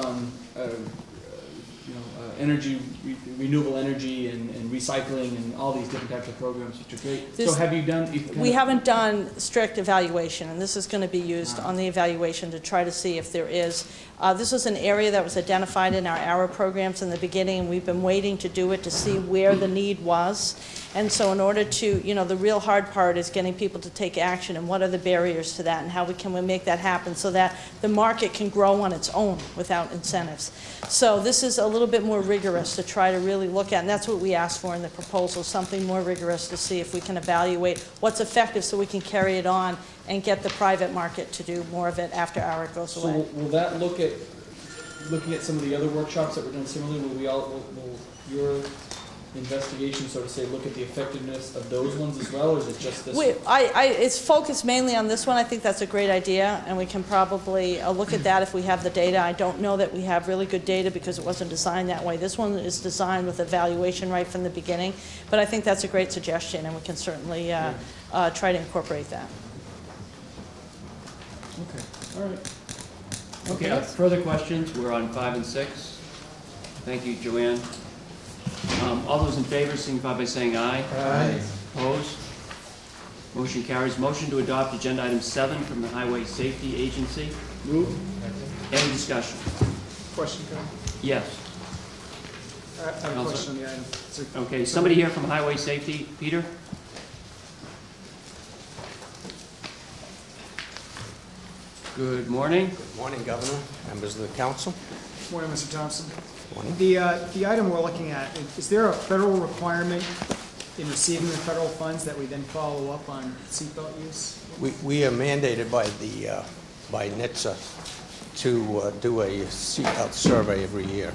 on energy, renewable energy, and recycling, and all these different types of programs, which are great. So have you done? We haven't done strict evaluation, and this is going to be used on the evaluation to try to see if there is. This was an area that was identified in our ARROW programs in the beginning, and we've been waiting to do it to see where the need was. And so in order to, the real hard part is getting people to take action, and what are the barriers to that, and how can we make that happen so that the market can grow on its own without incentives. So this is a little bit more rigorous to try to really look at, and that's what we asked for in the proposal, something more rigorous to see if we can evaluate what's effective so we can carry it on and get the private market to do more of it after ARROW goes away. So will that looking at some of the other workshops that were done similarly, will your investigation sort of say look at the effectiveness of those ones as well, or is it just this one? It's focused mainly on this one. I think that's a great idea, and we can probably look at that if we have the data. I don't know that we have really good data because it wasn't designed that way. This one is designed with evaluation right from the beginning, but I think that's a great suggestion, and we can certainly try to incorporate that. Okay, all right. Okay, further questions? We're on 5 and 6. Thank you, Joanne. All those in favor signify by saying aye. Aye. Opposed? Motion carries. Motion to adopt agenda item 7 from the Highway Safety Agency. Move. Any discussion? Question, Kevin? Yes. I have a question on the item. Okay, somebody here from Highway Safety? Peter? Good morning. Good morning, Governor, members of the council. Good morning, Mr. Thompson. Morning. The item we're looking at, is there a federal requirement in receiving the federal funds that we then follow up on seatbelt use? We are mandated by NHTSA to do a seatbelt survey every year.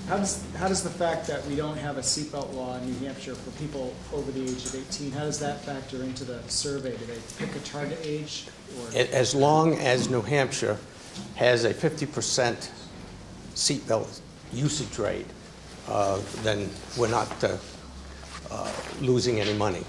How does the fact that we don't have a seatbelt law in New Hampshire for people over the age of 18, how does that factor into the survey? Do they pick a target age? Or? As long as New Hampshire has a 50% seatbelt usage rate, then we're not losing any money.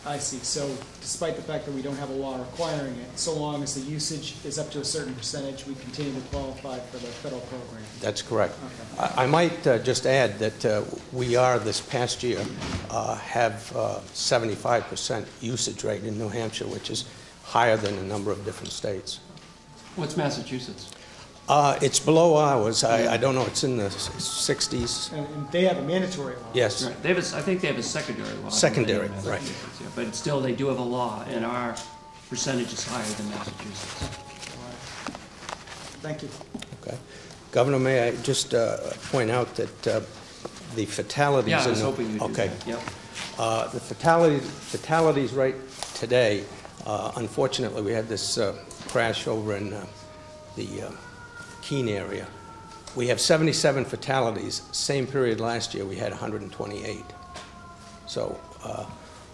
I see. So despite the fact that we don't have a law requiring it, so long as the usage is up to a certain percentage, we continue to qualify for the federal program. That's correct. Okay. I might just add that we are, this past year, have 75% usage rate in New Hampshire, which is higher than a number of different states. What's Massachusetts? It's below ours. I don't know. It's in the 60s. And they have a mandatory law. Yes. Right. They have I think they have a secondary law. Secondary, right. Yeah, but still, they do have a law, and our percentage is higher than Massachusetts. Thank you. Okay. Governor, may I just point out that the fatalities... Yeah, I was hoping you'd do okay. that. Yep. The fatalities right today, unfortunately, we had this crash over in the Keene area. We have 77 fatalities. Same period last year, we had 128. So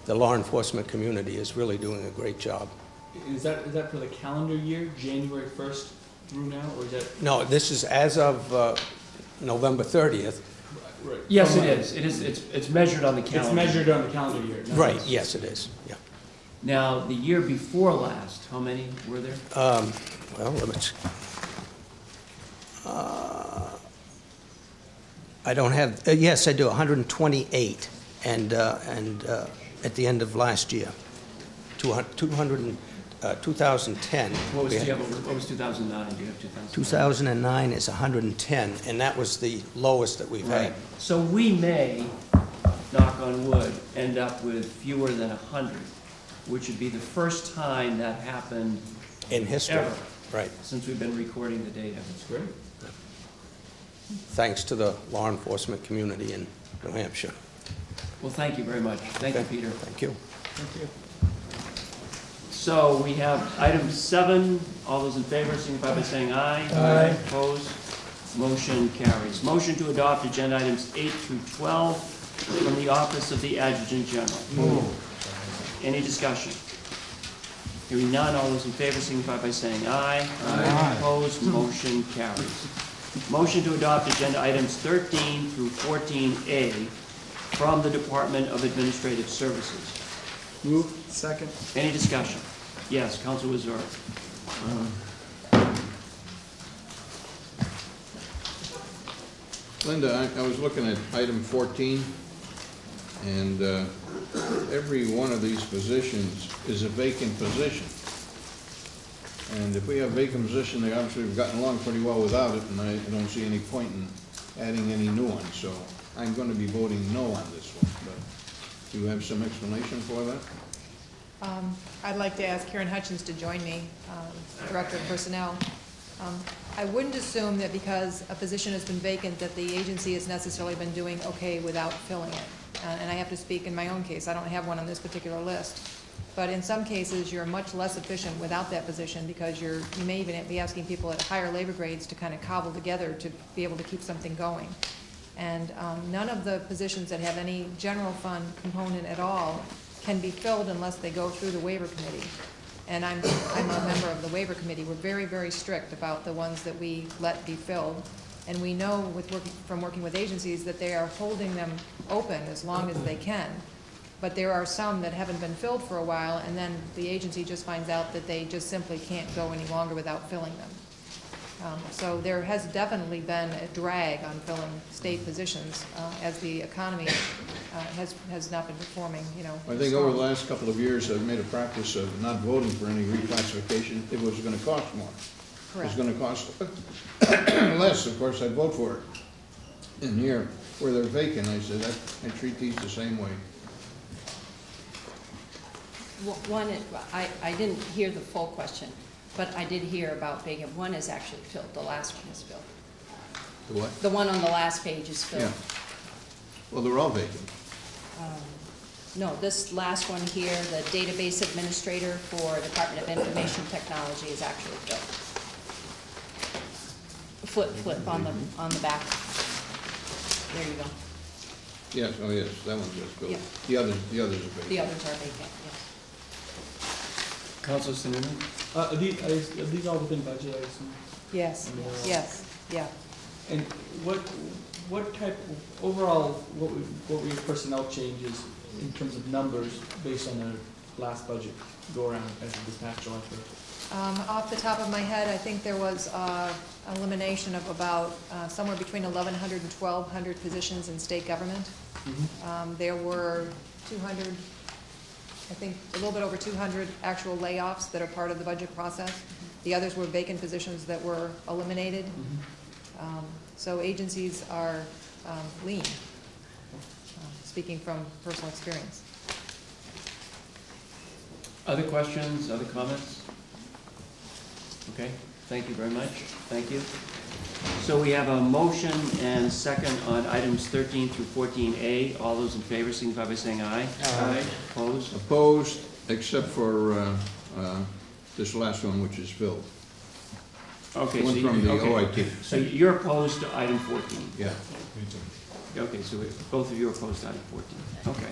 the law enforcement community is really doing a great job. Is that for the calendar year, January 1st through now, or is that? No, this is as of November 30th. Right. Yes, it is. It's measured on the calendar. It's measured on the calendar year. Right. Yes, it is. Yeah. Now, the year before last, how many were there? Well, let's. I don't have. Yes, I do. 128, and at the end of last year, 2010. What was 2009? Do you have 2009? 2009 is 110, and that was the lowest that we've had. So we may, knock on wood, end up with fewer than 100, which would be the first time that happened In history. ever. Right. Since we've been recording the data. That's great. Thanks to the law enforcement community in New Hampshire. Well, thank you very much. Thank you, Peter. Thank you. Thank you. So we have item 7. All those in favor signify by saying aye. Aye. Opposed? Motion carries. Motion to adopt agenda items 8 through 12 from the Office of the Adjutant General. Move. Any discussion? Hearing none, all those in favor signify by saying aye. Aye. Opposed? Motion carries. Motion to adopt agenda items 13 through 14A from the Department of Administrative Services. Move. Second. Any discussion? Yes, Council Wazor. Linda, I was looking at item 14, and every one of these positions is a vacant position. And if we have vacant position, they obviously have gotten along pretty well without it, and I don't see any point in adding any new ones. So I'm going to be voting no on this one, but do you have some explanation for that? I'd like to ask Karen Hutchins to join me, Director of Personnel. I wouldn't assume that because a position has been vacant that the agency has necessarily been doing okay without filling it. And I have to speak in my own case. I don't have one on this particular list. But in some cases, you're much less efficient without that position because you may even be asking people at higher labor grades to kind of cobble together to be able to keep something going. And none of the positions that have any general fund component at all can be filled unless they go through the waiver committee. And I'm a member of the waiver committee. We're very, very strict about the ones that we let be filled. And we know from working with agencies that they are holding them open as long as they can. But there are some that haven't been filled for a while, and then the agency just finds out that they just simply can't go any longer without filling them. So there has definitely been a drag on filling state positions as the economy has not been performing, you know. I think over the last couple of years, I've made a practice of not voting for any reclassification if it was going to cost more. Correct. If it's going to cost less, of course, I'd vote for it. And here, where they're vacant, I said, I treat these the same way. One, I didn't hear the full question, but I did hear about vacant. One is actually filled. The last one is filled. The what? The one on the last page is filled. Yeah. Well, they're all vacant. No, this last one here, the database administrator for Department of Information Technology is actually filled. Flip on the back. There you go. Yes, oh yes, that one's just filled. Yeah. The others are vacant. The others are vacant, yes. Councilor Sununu? Are these all within budget, I assume? Yes, yes, yeah. And what type of, overall, what were your personnel changes in terms of numbers based on the last budget go around as of this past July 1st? Off the top of my head, I think there was elimination of about somewhere between 1,100 and 1,200 positions in state government. There were 200, I think a little bit over 200 actual layoffs that are part of the budget process. The others were vacant positions that were eliminated. So agencies are lean, speaking from personal experience. Other questions, other comments? Okay, thank you very much. Thank you. So we have a motion and second on items 13 through 14A. All those in favor signify by saying aye. Aye. Opposed? Opposed, except for this last one, which is filled. Okay. One from the OIT. So you're opposed to item 14? Yeah. Okay, so both of you are opposed to item 14. Okay.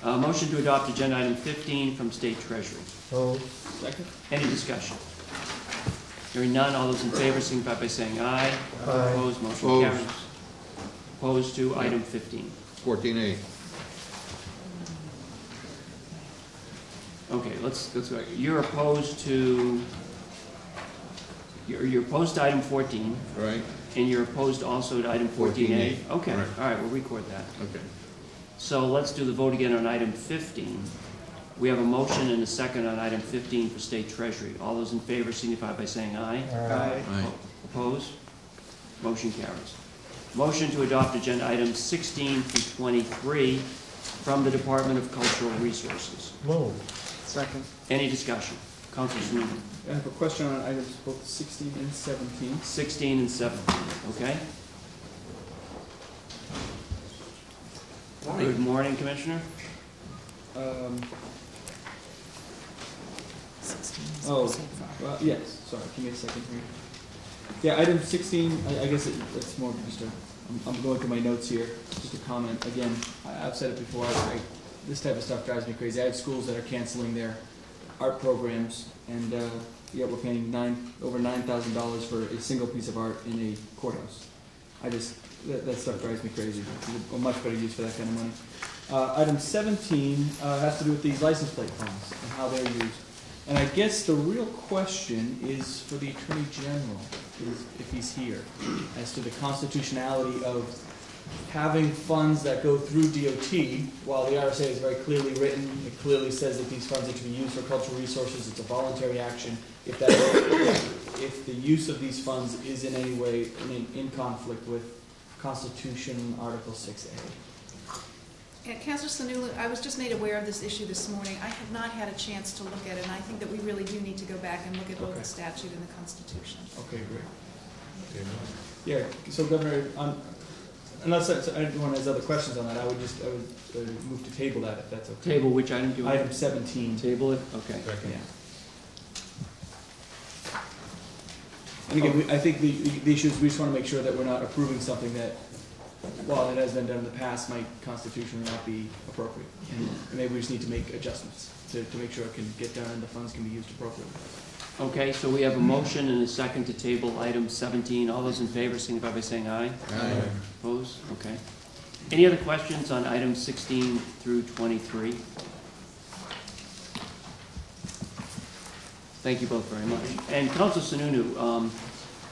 Motion to adopt agenda item 15 from State Treasury. Second? Any discussion? Hearing none, all those in favor signify by saying aye. Aye. Opposed, motion Opposed. carries. Opposed to item 15. 14A. Okay, let's go. You're opposed to, you're opposed to item 14, Right? and you're opposed also to item 14A. 14A. Okay, Right. all right, we'll record that. Okay. So let's do the vote again on item 15. We have a motion and a second on item 15 for State Treasury. All those in favor signify by saying aye. Aye. Opposed? Motion carries. Motion to adopt agenda items 16 through 23 from the Department of Cultural Resources. Second. Any discussion? Councilor Newman. I have a question on items both 16 and 17. 16 and 17, okay? Good morning, Commissioner. Well, yes, sorry, give me a second here. Yeah, item 16, I guess it's more of just I'm going through my notes here, just a comment. Again, I've said it before, this type of stuff drives me crazy. I have schools that are canceling their art programs, and yet we're paying over $9,000 for a single piece of art in a courthouse. That stuff drives me crazy. There's a much better use for that kind of money. Item 17 has to do with these license plate funds and how they're used. And I guess the real question is for the Attorney General, if he's here, as to the constitutionality of having funds that go through DOT, while the RSA is very clearly written, it clearly says that these funds are to be used for cultural resources, it's a voluntary action. If the use of these funds is in any way in conflict with Constitution Article 6A. Councilor Sununu, I was just made aware of this issue this morning. I have not had a chance to look at it, and I think that we really do need to go back and look at both the statute and the Constitution. Okay, great. Yeah, so Governor, unless anyone has other questions on that, I would move to table that if that's okay. Table which item do you want? Item 17. Table it? Okay. Yeah. And again, I think the issue is we just want to make sure that we're not approving something that, while it has been done in the past, might constitutionally not be appropriate. And maybe we just need to make adjustments to make sure it can get done and the funds can be used appropriately. Okay, so we have a motion and a second to table item 17. All those in favor signify by saying aye. Aye. Opposed? Okay. Any other questions on items 16 through 23? Thank you both very much. And Councilor Sununu,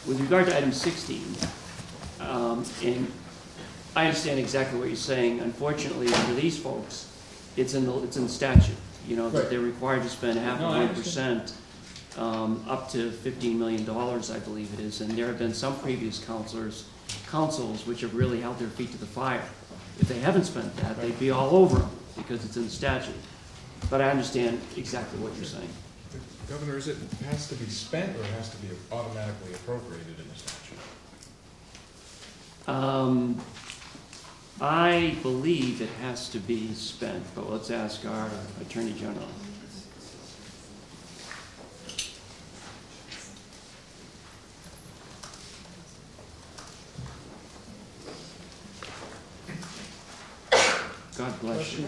with regard to item 16, and I understand exactly what you're saying. Unfortunately, for these folks, it's in the statute. You know, that they're required to spend half of 1%, up to $15 million, I believe it is. And there have been some previous councils which have really held their feet to the fire. If they haven't spent that, they'd be all over them because it's in the statute. But I understand exactly what you're saying. Governor, is it has to be spent or it has to be automatically appropriated in the statute? I believe it has to be spent, but let's ask our Attorney General. God bless you.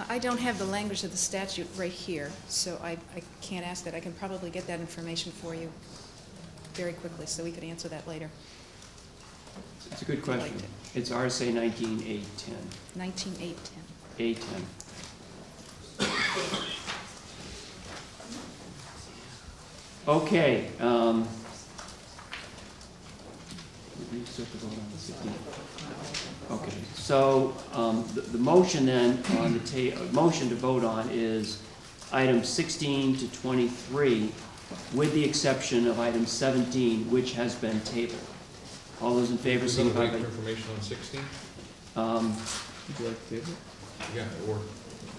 I don't have the language of the statute right here, so I can't ask that. I can probably get that information for you very quickly, so we could answer that later. It's a good question. It's RSA 19.810. 19.810. 810. Okay. We still have to vote on the 16th. Okay. So the motion then on the motion to vote on is items 16 to 23, with the exception of item 17, which has been tabled. All those in favor, signify by... information on 16? Would you like to table it? Yeah, or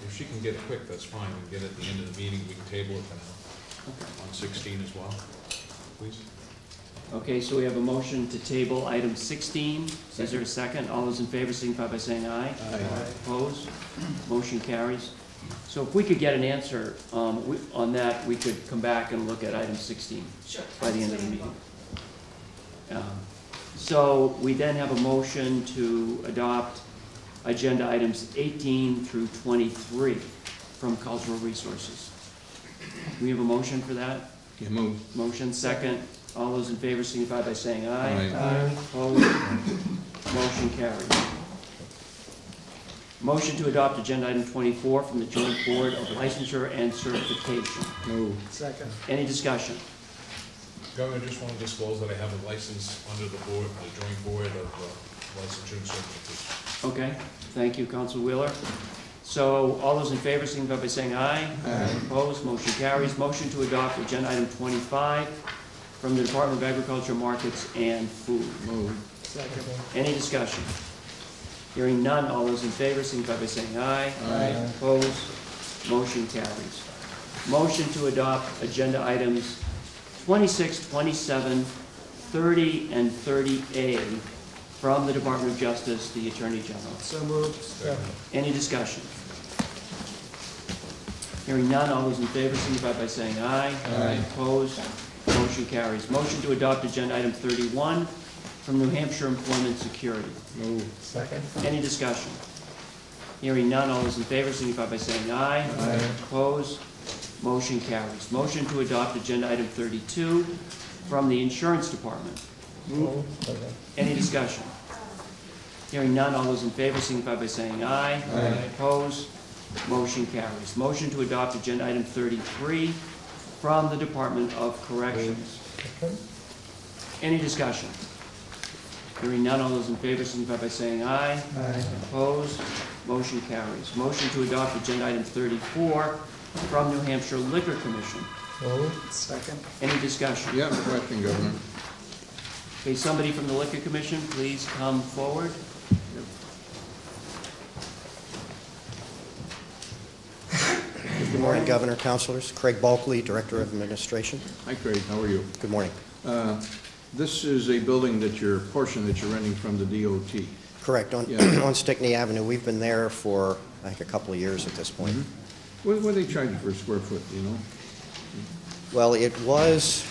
if she can get it quick, that's fine. We can get it at the end of the meeting. We can table it for now. Okay. On 16 as well, please. Okay, so we have a motion to table item 16. Is there a second? All those in favor signify by saying aye. Aye. Opposed? Motion carries. So if we could get an answer on that, we could come back and look at item 16 by the end of the meeting. So we then have a motion to adopt agenda items 18 through 23 from Cultural Resources. Do we have a motion for that? You move. Motion second. All those in favor signify by saying aye. Aye. Opposed? Motion carries. Motion to adopt agenda item 24 from the Joint Board of Licensure and Certification. Move. Second. Any discussion? Governor, I just want to disclose that I have a license under the board, the Joint Board of Licensure and Certification. Okay, thank you, Council Wheeler. So all those in favor signify by saying aye. Aye. Opposed? Motion carries. Motion to adopt agenda item 25 from the Department of Agriculture, Markets, and Food. Move. Second. Any discussion? Hearing none, all those in favor signify by saying aye. Aye. Opposed? Motion carries. Motion to adopt agenda items 26, 27, 30, and 30A from the Department of Justice, the Attorney General. So moved. Second. Any discussion? Hearing none, all those in favor signify by saying aye. Aye. Opposed? Motion carries. Motion to adopt agenda item 31 from New Hampshire Employment Security. Move. Second. Any discussion? Hearing none, all those in favor signify by saying aye. Aye. Opposed? Motion carries. Motion to adopt agenda item 32 from the Insurance Department. Any discussion? Hearing none, all those in favor signify by saying aye. Aye. Opposed? Motion carries. Motion to adopt agenda item 33 from the Department of Corrections. Any discussion? Hearing none, all those in favor signify by saying aye. Aye. Opposed? Motion carries. Motion to adopt agenda item 34 from New Hampshire Liquor Commission. Second. Any discussion? Yeah, question, Governor. Okay, somebody from the Liquor Commission, please come forward. Good morning, Governor, Councilors. Craig Bulkley, Director of Administration. Hi, Craig, how are you? Good morning. This is a building portion that you're renting from the DOT. Correct, on, Yeah. on Stickney Avenue. We've been there for, I think, a couple of years at this point. What do they charge you for a square foot, do you know? Well, it was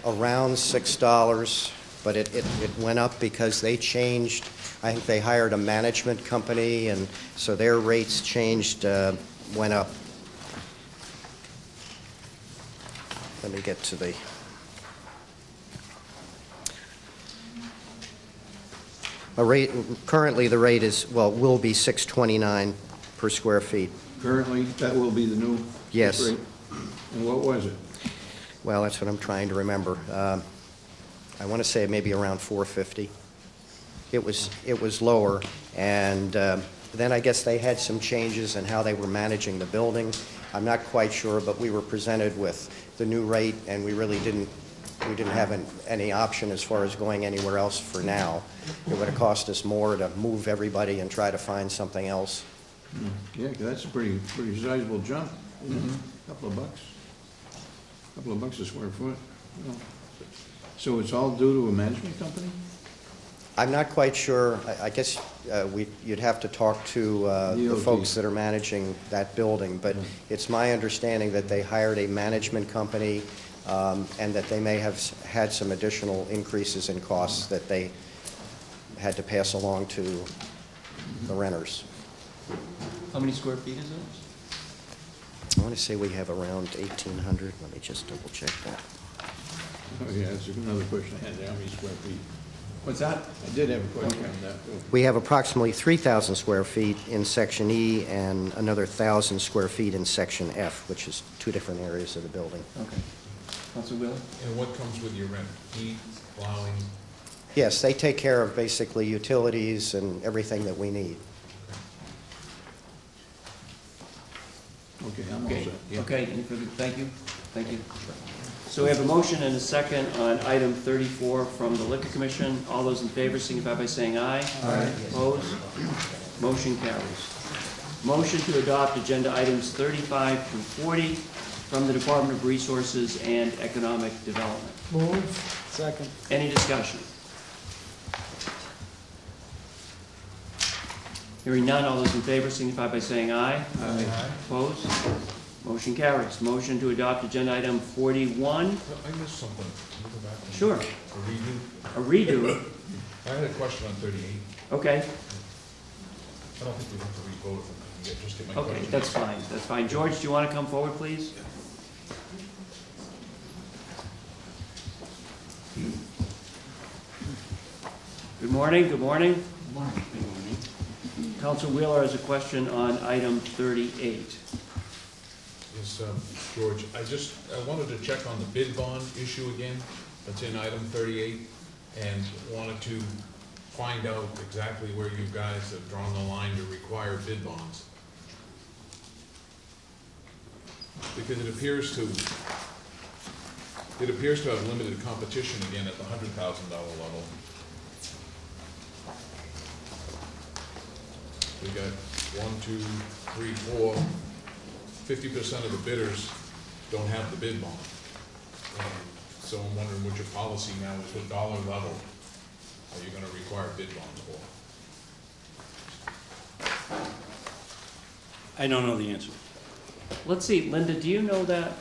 around $6, but it went up because they changed, I think they hired a management company, and so their rates changed, went up. Let me get to the... Currently, the rate is, well, will be $6.29 per square feet. Currently, that will be the new Yes. rate? And what was it? Well, that's what I'm trying to remember. I want to say maybe around $4.50. It was lower, and then I guess they had some changes in how they were managing the building. I'm not quite sure, but we were presented with the new rate, and we really didn't have any option as far as going anywhere else for now. It would have cost us more to move everybody and try to find something else. Yeah, 'cause that's a pretty sizable jump, isn't it? Couple of bucks a square foot. Well, so it's all due to a management company? I'm not quite sure. I guess you'd have to talk to the DOT. folks that are managing that building, but it's my understanding that they hired a management company and that they may have had some additional increases in costs that they had to pass along to the renters. How many square feet is it? I want to say we have around 1,800. Let me just double check that. Oh, yeah, that's another question I had there, how many square feet? What's that? I did have a question on that, too. We have approximately 3,000 square feet in Section E and another 1,000 square feet in Section F, which is two different areas of the building. Okay. Councilor Wheeler? And what comes with your rent? Heat, plowing? Yes, they take care of basically utilities and everything that we need. Okay, I'm all Okay, set. Yeah. okay, any further, thank you, thank you. So we have a motion and a second on item 34 from the Liquor Commission. All those in favor signify by saying aye. Aye. Opposed? Motion carries. Motion to adopt agenda items 35 through 40 from the Department of Resources and Economic Development. Move. Second. Any discussion? Hearing none, all those in favor signify by saying aye. Aye. Opposed? Motion carries. Motion to adopt agenda item 41. I missed something. Can you go back and- Sure. A redo? A redo. I had a question on 38. Okay, I don't think we have to re-vote if we can just get my okay, question. that's fine, that's fine. George, do you want to come forward, please? Good morning, good morning. Good morning. Councilor Wheeler has a question on item 38. Yes, George, I wanted to check on the bid bond issue again, that's in item 38, and wanted to find out exactly where you guys have drawn the line to require bid bonds. Because it appears to have limited competition again at the $100,000 level. We got 1, 2, 3, 4, 50% of the bidders don't have the bid bond. And so I'm wondering what your policy now is, what dollar level are you gonna require bid bonds for? I don't know the answer. Let's see, Linda, do you know that?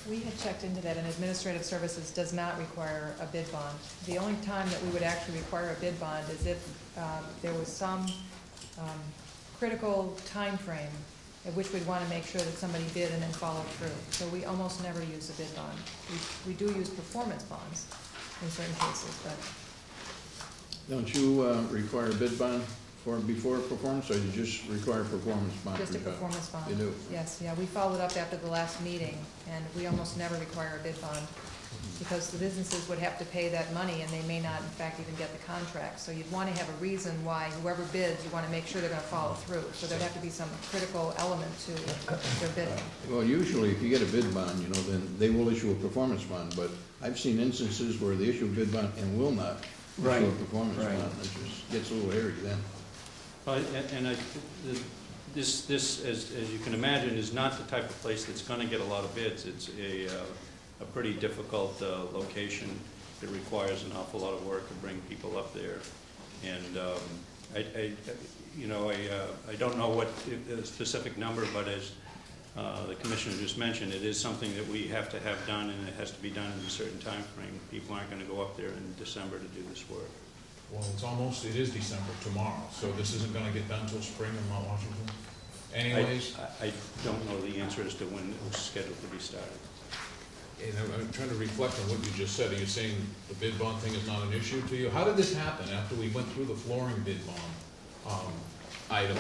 We had checked into that, and administrative services does not require a bid bond. The only time that we would actually require a bid bond is if there was some critical time frame at which we'd want to make sure that somebody bid and then followed through. So we almost never use a bid bond. We do use performance bonds, in certain cases, but Don't you require a bid bond before performance, or do you just require performance bond? just a for job? performance bond. You do? Yes, yeah, we followed up after the last meeting, and we almost never require a bid bond, because the businesses would have to pay that money, and they may not, in fact, even get the contract. So you'd want to have a reason why whoever bids, you want to make sure they're going to follow through. So there'd have to be some critical element to their bidding. Well, usually if you get a bid bond, you know, then they will issue a performance bond, but I've seen instances where they issue a bid bond and will not issue Right, a performance right. bond. It just gets a little hairy then. Well, this, as you can imagine, is not the type of place that's going to get a lot of bids. It's a pretty difficult location. It requires an awful lot of work to bring people up there. And I don't know what the specific number, but as the commissioner just mentioned, it is something that we have to have done, and it has to be done in a certain time frame. People aren't going to go up there in December to do this work. Well, it is December tomorrow, so this isn't gonna get done till spring in Mount Washington? Anyways, I don't know the answer as to when it was scheduled to be started. and I'm trying to reflect on what you just said. Are you saying the bid bond thing is not an issue to you? How did this happen after we went through the flooring bid bond item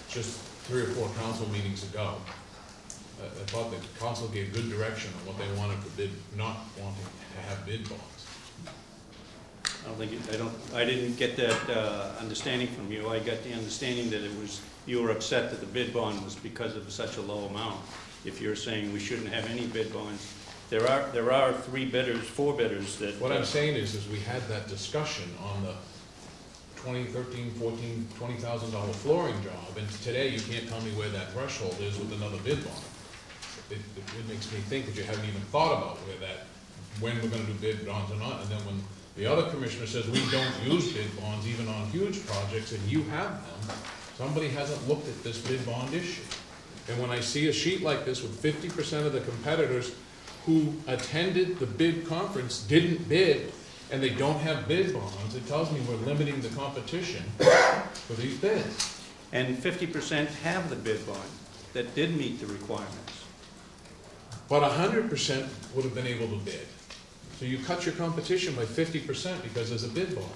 just 3 or 4 council meetings ago? I thought the council gave good direction on what they wanted for not wanting to have bid bonds. I didn't get that understanding from you. I got the understanding that you were upset that the bid bond was because of such a low amount. If you're saying we shouldn't have any bid bonds, there are 4 bidders that. What I'm saying is we had that discussion on the 2013, 14, $20,000 flooring job, and today you can't tell me where that threshold is with another bid bond. It makes me think that you haven't even thought about when we're gonna do bid bonds or not, and then when the other commissioner says we don't use bid bonds even on huge projects, and you have them, somebody hasn't looked at this bid bond issue. And when I see a sheet like this with 50% of the competitors who attended the bid conference didn't bid, and they don't have bid bonds, it tells me we're limiting the competition for these bids. And 50% have the bid bond that did meet the requirements. But 100% would have been able to bid. So you cut your competition by 50% because there's a bid bond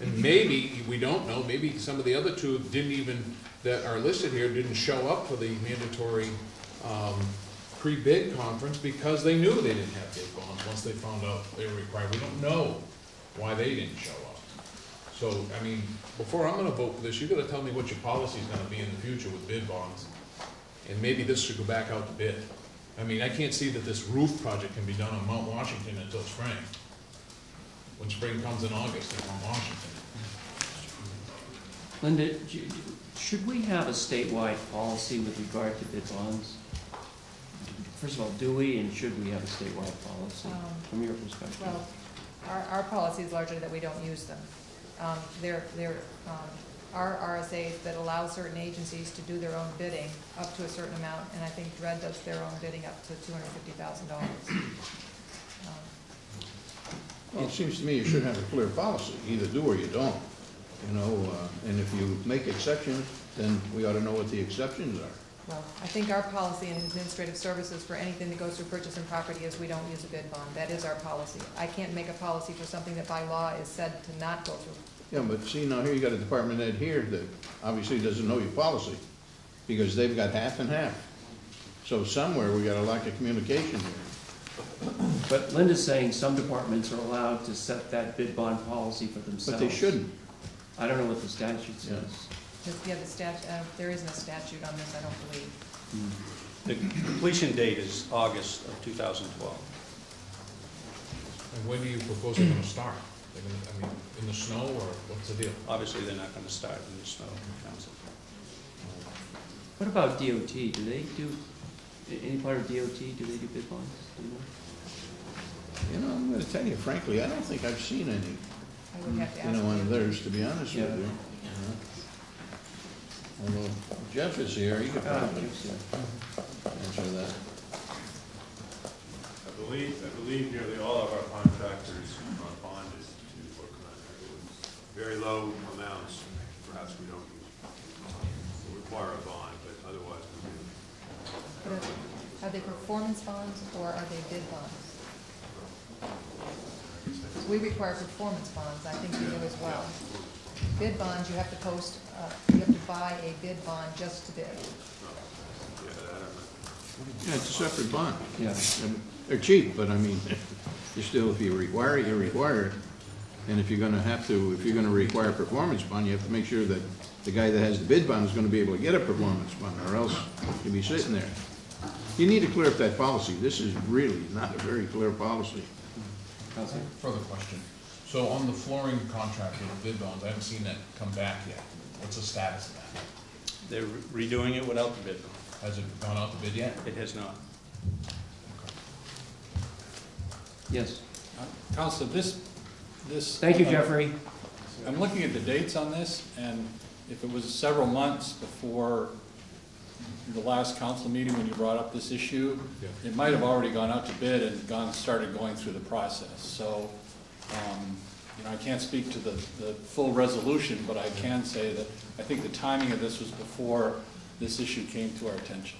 there. And maybe, we don't know, maybe some of the other 2 that are listed here didn't show up for the mandatory pre-bid conference because they knew they didn't have bid bonds once they found out they were required. We don't know why they didn't show up. So, I mean, before I'm gonna vote for this, you gotta tell me what your policy is gonna be in the future with bid bonds. And maybe this should go back out to bid. I mean, I can't see that this roof project can be done on Mount Washington until spring. When spring comes in August in Mount Washington. Linda, should we have a statewide policy with regard to bid bonds? First of all, do we and should we have a statewide policy from your perspective? Well, our policy is largely that we don't use them. There are RSAs that allow certain agencies to do their own bidding up to a certain amount, and I think DRED does their own bidding up to $250,000. Well, it seems to me you should have a clear policy, either do or you don't, you know, and if you make exceptions, then we ought to know what the exceptions are. Well, I think our policy in administrative services for anything that goes through purchase and property is we don't use a bid bond. That is our policy. I can't make a policy for something that by law is said to not go through. Yeah, but see, now here you got a department head here that obviously doesn't know your policy, because they've got half and half. So somewhere we got a lack of communication here. But Linda's saying some departments are allowed to set that bid bond policy for themselves. But they shouldn't. I don't know what the statute says. Yeah, the statute, there isn't a statute on this, I don't believe. The completion date is August of 2012. And when do you propose they're gonna start? They're gonna, I mean, in the snow or what's the deal? Obviously, they're not going to start in the snow, council. What about DOT? Do they do, any part of DOT, do they do bid bonds? Do you know? You know, I'm gonna tell you frankly, I don't think I've seen any, I would have to ask. you know, on you. theirs, to be honest with Yeah. you. Although Jeff is here, he could probably answer that. I believe nearly all of our contractors are bonded to for contractors. Very low amounts, perhaps we don't require a bond, but otherwise we do. Are they performance bonds or are they bid bonds? we require performance bonds, I think you do as well. Bid bonds, you have to post, you have to buy a bid bond just to bid. Yeah, it's a separate bond. Yeah. They're cheap, but I mean, you still, if you require it, you require it. And if you're gonna have to, if you're gonna require a performance bond, you have to make sure that the guy that has the bid bond is gonna be able to get a performance bond, or else you'll be sitting there. You need to clear up that policy. This is really not a very clear policy. Counselor? Further question. So on the flooring contract with bid bonds, I haven't seen that come back yet. What's the status of that? They're redoing it without the bid. Has it gone out to bid yet? It has not. Yes. Counselor, this. Thank you, Jeffrey. I'm looking at the dates on this, and if it was several months before the last council meeting when you brought up this issue, it might have already gone out to bid and started going through the process. So, you know, I can't speak to the full resolution, but I can say that I think the timing of this was before this issue came to our attention.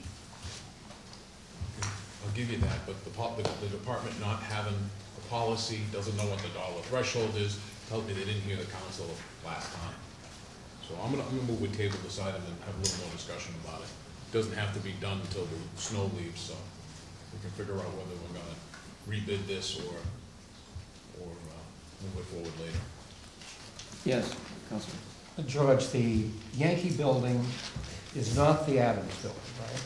I'll give you that, but the department not having a policy, doesn't know what the dollar threshold is, tells me they didn't hear the council last time. So I'm gonna move with table this item and have a little more discussion about it. Doesn't have to be done until the snow leaves, so we can figure out whether we're gonna rebid this or move it forward later. Yes, Counselor. George, the Yankee building is not the Adams building, right?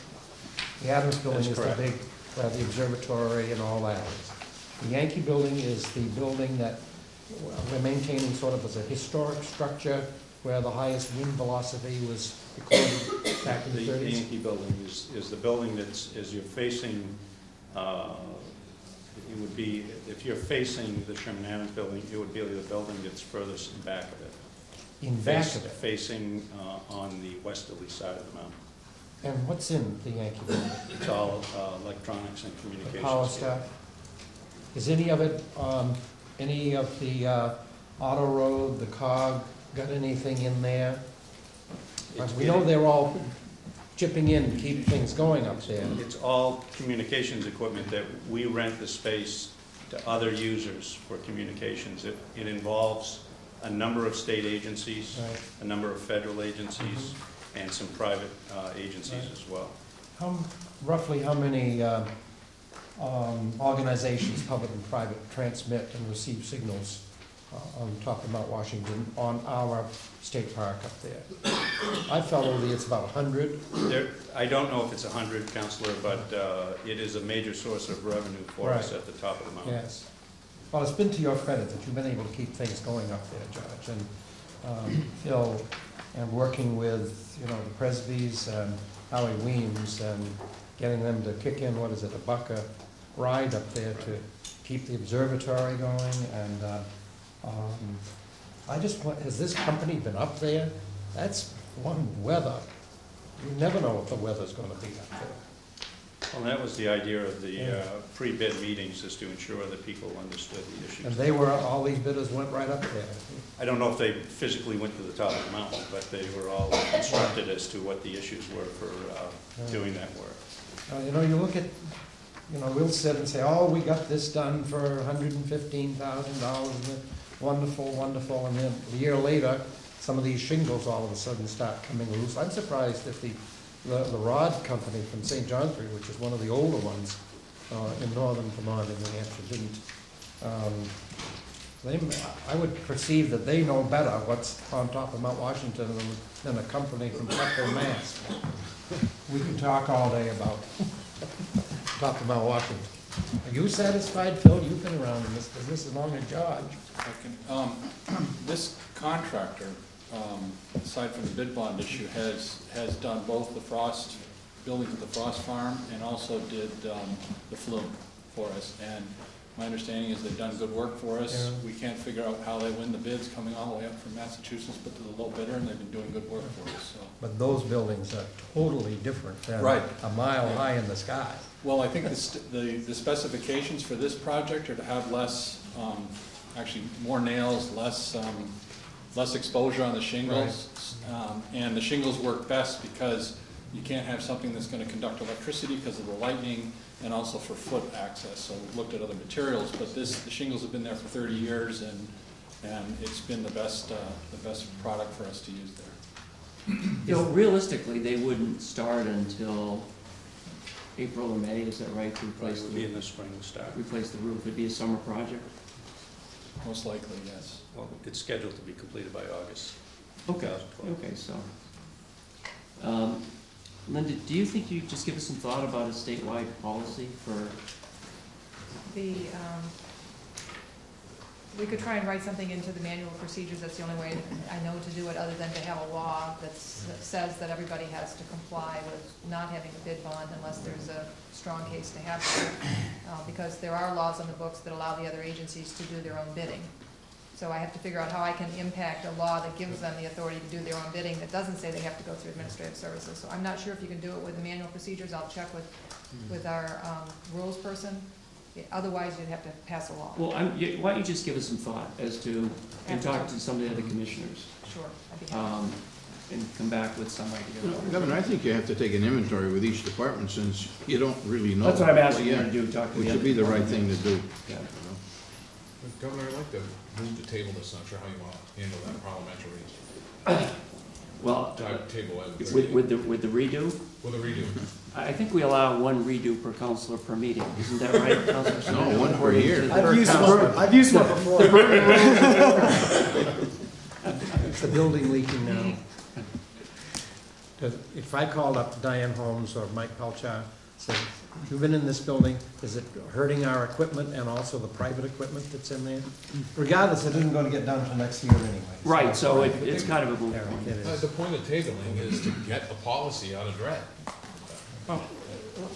The Adams building That's is correct. the big, where the observatory and all that is. The Yankee building is the building that we're maintaining sort of as a historic structure where the highest wind velocity was recorded back in the The 30s. Yankee building is the building that's, as you're facing, it would be, if you're facing the Sherman Adams building, it would be the building that's furthest in back of it. In back of it. Facing on the westerly side of the mountain. And what's in the Yankee building? It's all electronics and The communications. power stuff? Is any of it, any of the auto road, the cog, got anything in there? We know they're all chipping in to keep things going up there. It's all communications equipment that we rent the space to other users for communications. It involves a number of state agencies, Right. a number of federal agencies, and some private agencies as well. Roughly how many organizations, public and private, transmit and receive signals on top of Mount Washington on our state park up there? I felt only it's about 100. I don't know if it's 100, Counselor, but it is a major source of revenue for us Right. at the top of the mountain. Yes. Well, it's been to your credit that you've been able to keep things going up there, Judge, and Phil, and working with, you know, the Presbys and Howie Weems and getting them to kick in, what is it, $1 a ride up there to keep the observatory going. And I just want, has this company been up there? That's one weather. You never know what the weather's going to be up there. Well, that was the idea of the pre-bid meetings, is to ensure that people understood the issues. And they were, all these bidders went right up there. I don't know if they physically went to the top of the mountain, but they were all instructed as to what the issues were for doing that work. You know, you look at, you know, we'll sit and say, oh, we got this done for $115,000, wonderful, wonderful, and then a year later, some of these shingles all of a sudden start coming loose. I'm surprised if the rod company from St. Johnsbury, which is one of the older ones in northern Vermont and New Hampshire, didn't. I would perceive that they know better what's on top of Mount Washington than a company from Putnam, Mass. We can talk all day about top of Mount Washington. Are you satisfied, Phil? You've been around in this business as long as George. This contractor, aside from the bid bond issue, has done both the Frost, buildings at the Frost Farm, and also did the flume for us. And my understanding is they've done good work for us. Yeah. We can't figure out how they win the bids coming all the way up from Massachusetts, but to the low bidder, and they've been doing good work for us, so. But those buildings are totally different than Right. a mile high in the sky. Well, I think the specifications for this project are to have less, actually more nails, less exposure on the shingles. And the shingles work best because you can't have something that's going to conduct electricity because of the lightning, and also for foot access. So we've looked at other materials, but the shingles have been there for 30 years, and it's been the best product for us to use there. You know, realistically, they wouldn't start until April or May, is that right? To replace It would be in the spring to start. Replace the roof. It'd be a summer project? Most likely, yes. Well, it's scheduled to be completed by August. Okay, 2012. okay, so. Linda, do you think you'd just give us some thought about a statewide policy for? We could try and write something into the manual of procedures. That's the only way I know to do it, other than to have a law that says that everybody has to comply with not having a bid bond unless there's a strong case to have it. Because there are laws on the books that allow the other agencies to do their own bidding. So I have to figure out how I can impact a law that gives them the authority to do their own bidding that doesn't say they have to go through administrative services. So I'm not sure if you can do it with the manual procedures. I'll check with our rules person. Otherwise, you'd have to pass a law. Well, why don't you just give us some thought as to, and talk to some of the other commissioners. Sure, I'd be happy. And come back with some idea. Governor, I think you have to take an inventory with each department, since you don't really know. That's what I'm asking you to do, talk to Which the would be the other right thing to do. Yeah. Governor, I'd like to move to table this. Not sure how you want to handle that parliamentary. Well, Table with the redo? With a redo. I think we allow one redo per counselor per meeting. Isn't that right, Councilor? No, one per year. I've used one before. It's the building leaking now. If I called up Diane Holmes or Mike Pelchar, said, you've been in this building, is it hurting our equipment and also the private equipment that's in there? Regardless, it isn't going to get done until next year anyway. Right, so it's kind of a moot point. The point of tabling is to get a policy out of dread. Well,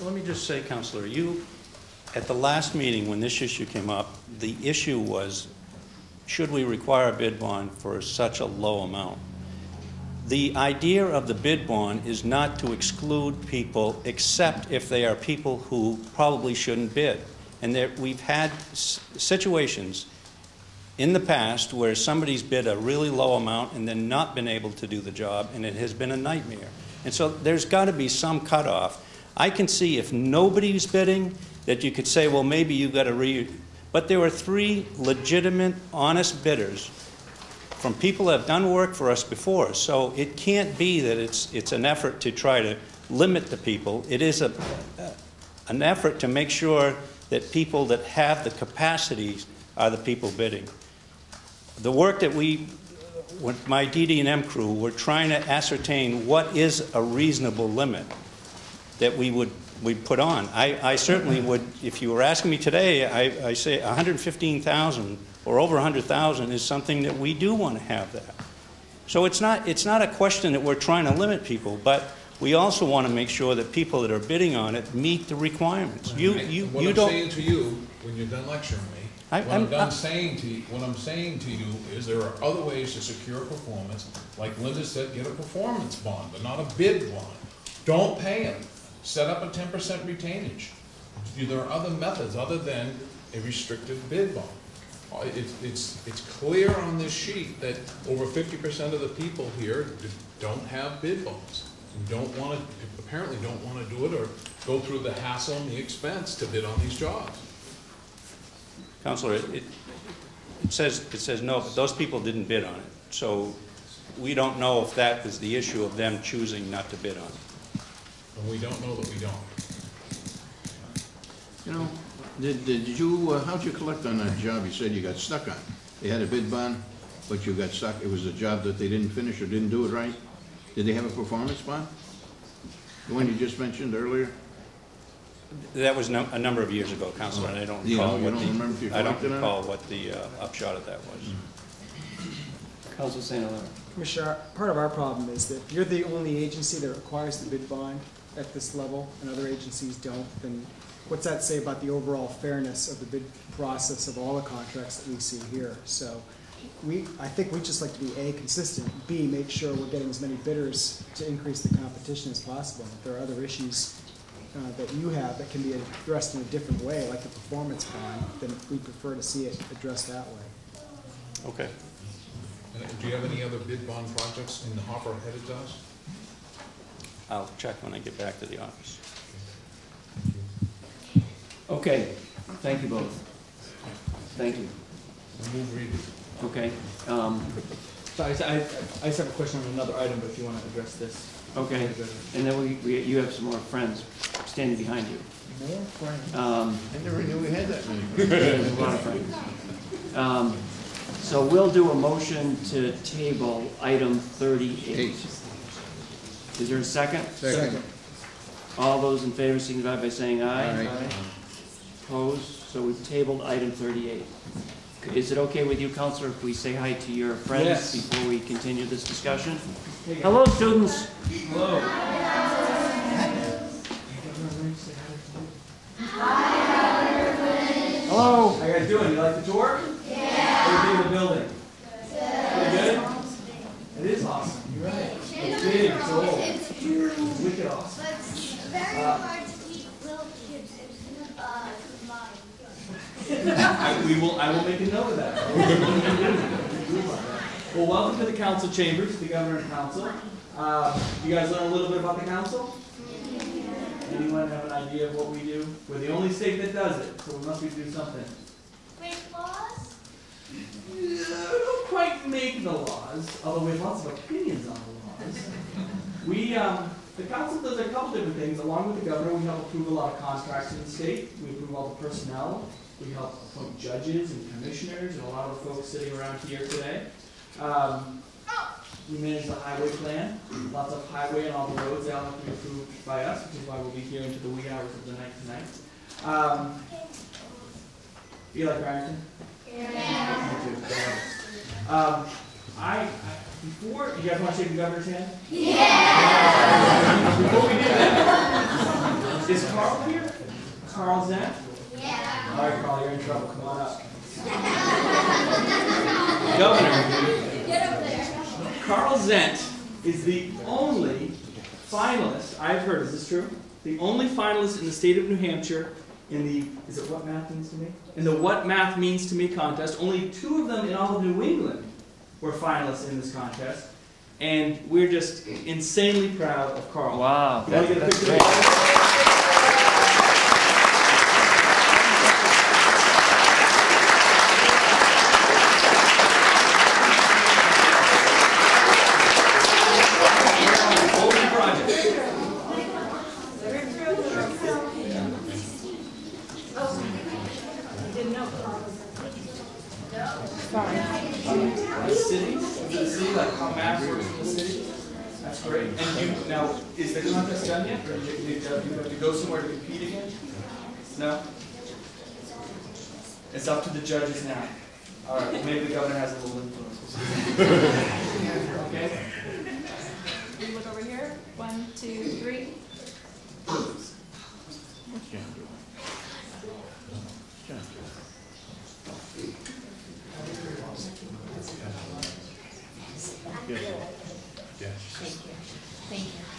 let me just say, Counselor, you, at the last meeting when this issue came up, the issue was, should we require a bid bond for such a low amount? The idea of the bid bond is not to exclude people except if they are people who probably shouldn't bid. And we've had situations in the past where somebody's bid a really low amount and then not been able to do the job, and it has been a nightmare. And so there's got to be some cutoff. I can see if nobody's bidding that you could say, well, maybe you've got to but there were 3 legitimate, honest bidders from people that have done work for us before. So it can't be that it's an effort to try to limit the people. It is an effort to make sure that people that have the capacities are the people bidding. The work that with my DD&M crew, we're trying to ascertain what is a reasonable limit that we put on. I certainly would, if you were asking me today, I say 115,000 or over 100,000 is something that we do want to have that. So it's not a question that we're trying to limit people, but we also want to make sure that people that are bidding on it meet the requirements. What I'm saying to you, when you're done lecturing me, what I'm saying to you is there are other ways to secure performance. Like Linda said, get a performance bond, but not a bid bond. Don't pay them. Set up a 10% retainage. There are other methods other than a restricted bid bond. It's clear on this sheet that over 50% of the people here don't have bid bonds. And apparently don't want to do it or go through the hassle and the expense to bid on these jobs. Counselor, it says no, but those people didn't bid on it. So we don't know if that is the issue of them choosing not to bid on it. And we don't know that we don't. You know, how'd you collect on that job you said you got stuck on? They had a bid bond, but you got stuck, it was a job that they didn't finish or didn't do it right? Did they have a performance bond? The one you just mentioned earlier? That was a number of years ago, Counselor, and I don't recall what the upshot of that was. Councilor St. Hilaire. Commissioner, part of our problem is that if you're the only agency that requires the bid bond at this level and other agencies don't, then what's that say about the overall fairness of the bid process of all the contracts that we see here? So I think we just like to be A, consistent, B, make sure we're getting as many bidders to increase the competition as possible. If there are other issues that you have that can be addressed in a different way, like the performance bond, then we prefer to see it addressed that way. Okay. And do you have any other bid bond projects in the hopper headed to us? I'll check when I get back to the office. Okay, thank you both. Thank you. Move reading. Okay, Sorry, I just have a question on another item, but if you want to address this. okay. And then you have some more friends standing behind you. More friends. I never knew we had that many. There's a lot of friends. So we'll do a motion to table item 38. Is there a second? Second. All those in favor signify by saying aye. Aye. Opposed? So we've tabled item 38. Is it okay with you, Counselor, if we say hi to your friends Yes. before we continue this discussion? Hello, students. Hello. Hello. How you guys doing? You like the tour? Yeah. What do you think of the building? Pretty good? It is awesome. You're right. It's big, it's old. It's wicked awesome. Very hard to keep little kids in mind. I will make a note of that. Well, welcome to the council chambers, the governor and council. You guys learn a little bit about the council? Anyone have an idea of what we do? We're the only state that does it, so we must be doing something. Make laws? We don't quite make the laws, although we have lots of opinions on the laws. The council does a couple different things. Along with the governor, we help approve a lot of contracts in the state. We approve all the personnel. We help appoint judges and commissioners and a lot of the folks sitting around here today. We manage the highway plan. Lots of highway and all the roads, they all have to be approved by us, which is why we'll be here into the wee hours of the night tonight. You like Barrington? Yeah. Me too. Before, you guys want to shake the governor's hand? Yeah. Before we do that, is Carl here? Carl Zent? Yeah. All right, Carl, you're in trouble. Come on up. Governor. Get up there. Carl Zent is the only finalist, I've heard, is this true? The only finalist in the state of New Hampshire in the, is it What Math Means to Me? In the What Math Means to Me contest. Only 2 of them in all of New England were finalists in this contest. And we're just insanely proud of Carl. Wow. You want to get a picture of Carl? Now, is the contest done yet? Or do you have to go somewhere to compete again? No? It's up to the judges now. All right, well, maybe the governor has a little influence. Okay? We look over here. 1, 2, 3. Thank you.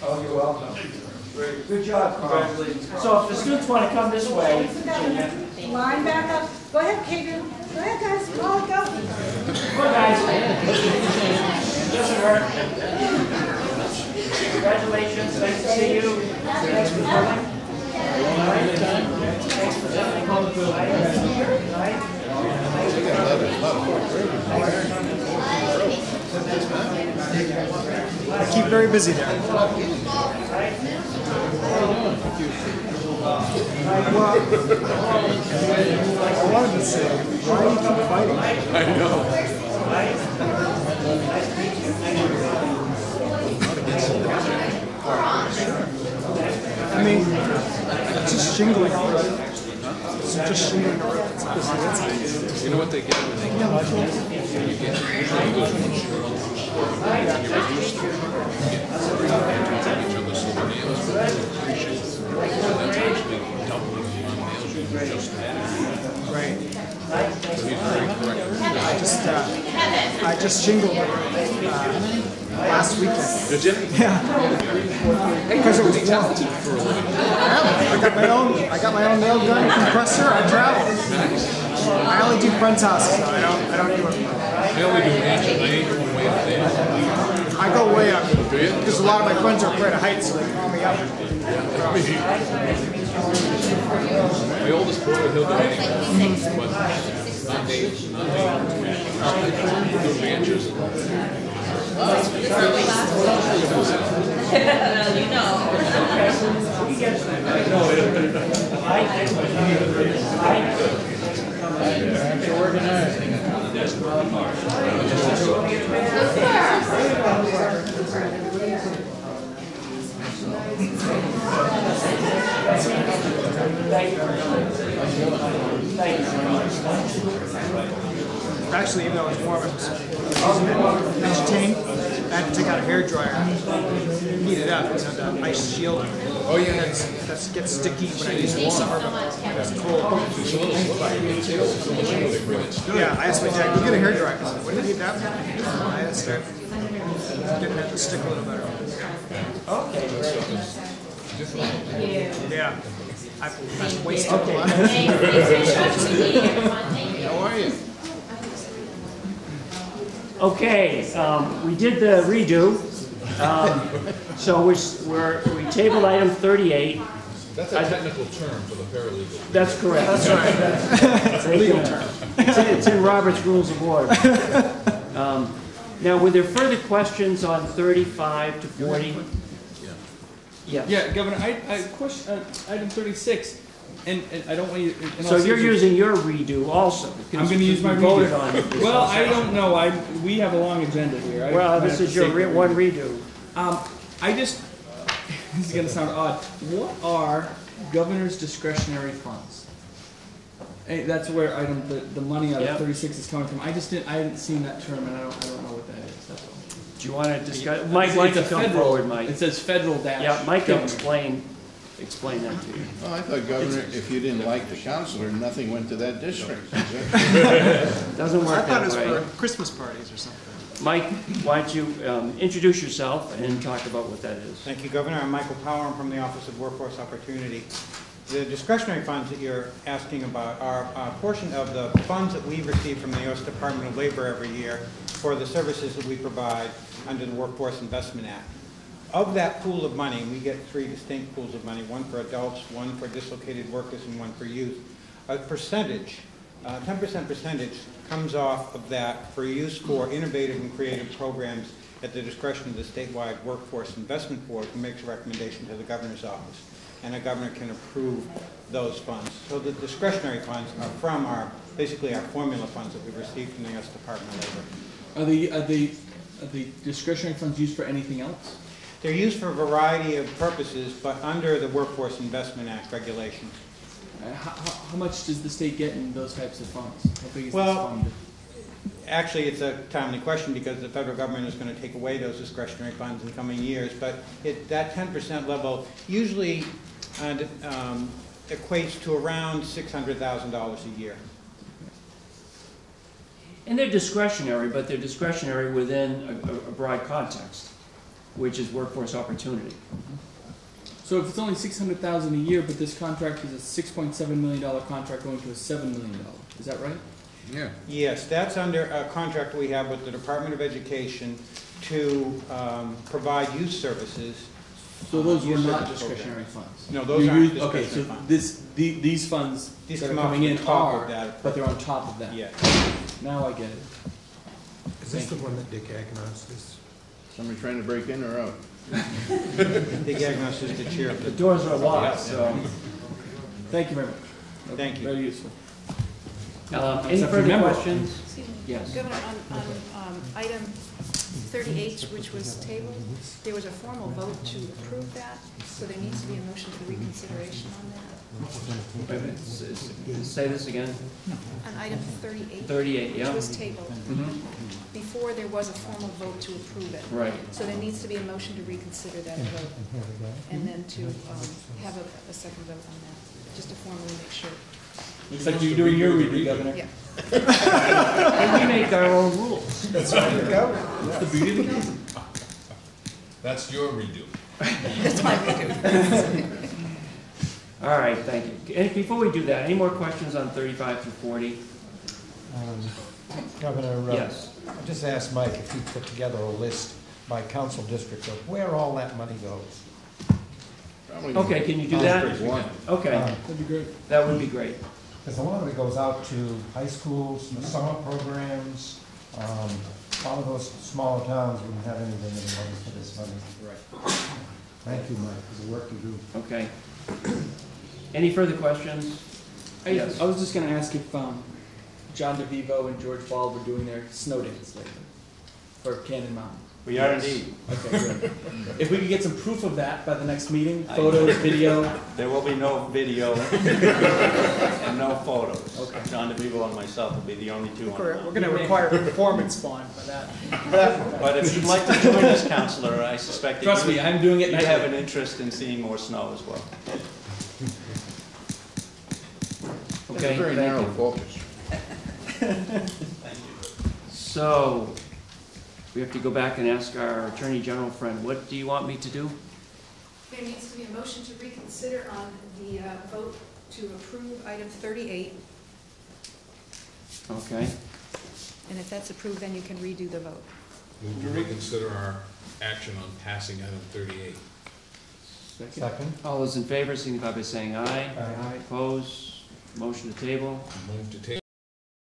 Oh, you're welcome. Great. Good job, Carl. Congratulations, Carl. So if the students want to come this way, Line back up. Go ahead, Kaden. Go ahead, guys. Come on, go. come on, guys. Doesn't hurt. Congratulations. Nice to see you. Thanks for coming. Thanks for I keep very busy there. Well, I wanted to say, why do you keep fighting? I know. I mean, just shingling. Just shingling the roof. It's not You know what they get when they when you get each other's silver nails, so that's actually doubling the amount of nails you just had. right. So he's very correct. I just shingled the roof last weekend. Did you? Yeah. Because it was talented for a living. Yeah, I got my own nail gun, compressor. I travel. I only do friends' houses. So I don't do it. I only do mansion. I ain't going way up there. I go way up, because a lot of my friends are afraid of heights, so they call me up. My oldest boy, he'll do anything, but not names, not do ranches. You Actually, even though it was warm, it was entertaining. I had to take out a hairdryer, heat it up, because of the ice shield. Oh, yeah. That gets sticky when I use warm, but it's cold. Yeah, I asked my dad, go get a hairdryer. He said, what do you need that for? I had to start getting it to stick a little better. Okay, Yeah. I've wasted a lot. How are you? Okay, we did the redo. So we tabled item 38. That's a technical term for the paralegal. That's correct. That's right. It's a legal term. It's in Robert's Rules of Order. Now, were there further questions on 35 to 40? Yeah. Yeah, Governor, I question, item 36, and I don't want you. So you're using your redo also? I'm going to use my voted redo. on. Well, I don't know. We have a long agenda here. Well, this is your one redo. I just, this is going to sound odd. What are governor's discretionary funds? Hey, that's where the money out of 36 is coming from. I hadn't seen that term, and I don't know what that is. That's all. Do you want to discuss? Mike, why don't you come forward, Mike? It says federal dash. Yeah, Mike can explain that to you. Well, I thought, Governor, if you didn't like the counselor, nothing went to that district. Doesn't work I thought that it was way. for Christmas parties or something. Mike, why don't you introduce yourself and talk about what that is? Thank you, Governor. I'm Michael Power. I'm from the Office of Workforce Opportunity. The discretionary funds that you're asking about are a portion of the funds that we receive from the U.S. Department of Labor every year for the services that we provide under the Workforce Investment Act. Of that pool of money, we get three distinct pools of money, one for adults, one for dislocated workers, and one for youth. A percentage, 10% percentage, comes off of that for use for innovative and creative programs at the discretion of the statewide Workforce Investment Board, who makes a recommendation to the governor's office. And a governor can approve those funds. So the discretionary funds are from basically our formula funds that we receive from the U.S. Department of Labor. Are the discretionary funds used for anything else? They're used for a variety of purposes, but under the Workforce Investment Act regulations. How much does the state get in those types of funds? How big is this fund? Actually, it's a timely question because the federal government is going to take away those discretionary funds in coming years. But that 10% level usually equates to around $600,000 a year. And they're discretionary, but they're discretionary within a broad context, which is workforce opportunity. So if it's only $600,000 a year, but this contract is a $6.7 million contract going to a $7 million, is that right? Yeah. Yes, that's under a contract we have with the Department of Education to provide youth services. So those were not discretionary funds? No, those aren't discretionary funds. Okay, so funds. These funds These that are come coming in off the top are, of that. but they're on top of that? Yes. Now I get it. Is this the one that Dick Agnos is? Somebody trying to break in or out? Dick Agnos is the chair. The doors are locked, so. Thank you very much. Thank you. Very useful. Any further questions? Yes. Governor, on item 38, which was tabled, there was a formal vote to approve that, so there needs to be a motion for reconsideration on that. Wait a minute, say this again. On item 38. 38, yeah. Which was tabled. Before, there was a formal vote to approve it. Right. So there needs to be a motion to reconsider that vote, and then to have a second vote on that, just to formally make sure. Looks like you're doing your redo, Governor. Yeah. And we make our own rules. That's right. That's the beauty of the game. That's your redo. That's my redo. All right, thank you. And before we do that, any more questions on 35 through 40? Governor, Yes. I just asked Mike if he put together a list by council district of where all that money goes. Okay, can you do that? District one. Okay, That'd be great. that would be great. Because a lot of it goes out to high schools, the summer programs. A lot of those smaller towns wouldn't have anything in money for this money. Right. Thank you, Mike, for the work you do. Okay. Any further questions? Yes. I was just gonna ask if, John DeVivo and George Ball were doing their snow dance lately for Cannon Mountain. We are indeed. Okay, good. If we could get some proof of that by the next meeting, photos, video. There will be no video and no photos. Okay. John DeVivo and myself will be the only two on the We're mountain. gonna require a performance bond for that. But if you'd like to join us, Counselor, I suspect that Trust me, I'm doing it you nightly. have an interest in seeing more snow as well. It's Okay, a very thank narrow you. focus. Thank you. So, we have to go back and ask our Attorney General friend, what do you want me to do? There needs to be a motion to reconsider on the vote to approve item 38, Okay. And if that's approved, then you can redo the vote. Move to reconsider our action on passing item 38. Second. All those in favor, signify by saying aye. Aye. Opposed? Motion to table. Move to table.